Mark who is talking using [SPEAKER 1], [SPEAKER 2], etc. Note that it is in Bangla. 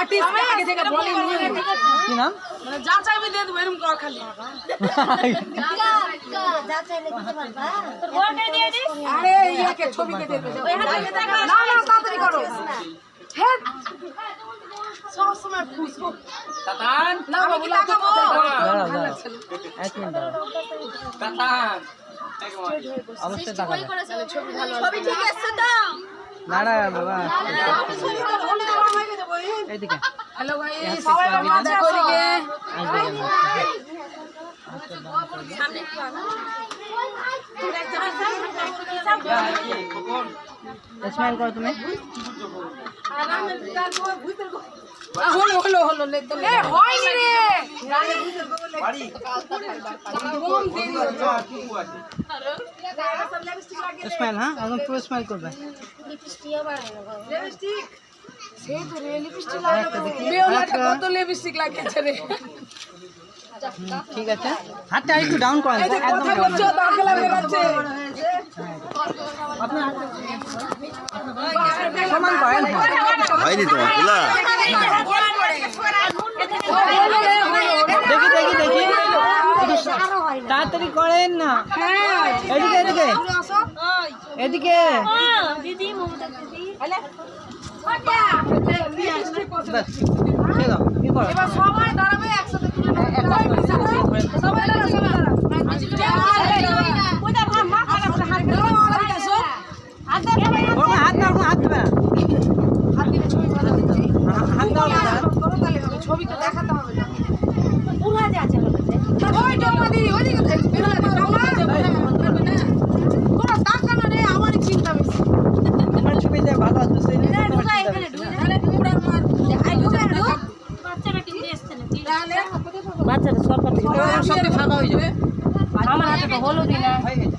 [SPEAKER 1] আর্টিস্ট আগে থেকে বলে
[SPEAKER 2] কি নাম?
[SPEAKER 1] মানে যা চাইবে দিয়ে দেবো, এরকম কর খালি। আরে ইয়াকে ছবিকে দিয়ে দেবো। না না তাড়াতাড়ি করো। হ্যাঁ সব সময় খুশো
[SPEAKER 3] তাতান
[SPEAKER 1] না বাবু লাগাবো।
[SPEAKER 2] দাঁড়াও দাঁড়াও এক মিনিট দাঁড়াও
[SPEAKER 3] তাতান
[SPEAKER 2] অবশ্যই তাকাবে
[SPEAKER 4] ছবি ঠিক আছে তো?
[SPEAKER 2] দাঁড়া বাবা এইদিকে
[SPEAKER 1] হ্যালো ভাই সবাই বাবা দেখো এদিকে।
[SPEAKER 2] স্মাইল করো তুমি
[SPEAKER 1] হলো হলো হলো এ হয়নি রে
[SPEAKER 3] বাড়ি
[SPEAKER 1] কম দেরি হচ্ছে।
[SPEAKER 2] স্মাইল হ্যাঁ একদম পুরো স্মাইল করবে
[SPEAKER 1] লিপস্টিক সেই তো রে লিপস্টিক লাগাতে বেওলাটা কত লিপস্টিক লাগিয়েছে রে।
[SPEAKER 2] ঠিক আছে হাতটা একটু ডাউন করেন
[SPEAKER 1] এই যে
[SPEAKER 2] একদম
[SPEAKER 1] কথা বলছো দাঁতলা বেরাচ্ছে।
[SPEAKER 2] সমান করেন
[SPEAKER 5] হয়নি তোমার তুলা
[SPEAKER 2] দেখি দেখি দেখি তাড়াতাড়ি করেন না এদিকে এদিকে এদিকে ব্যাস, ছেড়ে দাও, কি করো?
[SPEAKER 1] এবার সবাই দাঁড়াবে একসাথে তুলে সবাই দাঁড়া সবাই দাঁড়া।
[SPEAKER 2] ওর গায়ে হাত দাও, ওর গায়ে হাত দেবে না। হাত দাও না।
[SPEAKER 1] ছবি তো দেখাতে হবে না। ওই ডোমা দিদি ওইদিকে পুরো তাকানো রে আমার চিন্তা বেশি।
[SPEAKER 2] তোমার ছবি যে ভালো আছে সেই নিয়ে তোমার চিন্তা বেশি।
[SPEAKER 4] বাচ্চাটা সরকার থেকে
[SPEAKER 1] সব ফাঁকা হয়ে যাবে।
[SPEAKER 4] আমার হাতে তো হলুদই না
[SPEAKER 2] হয়ে গেছে।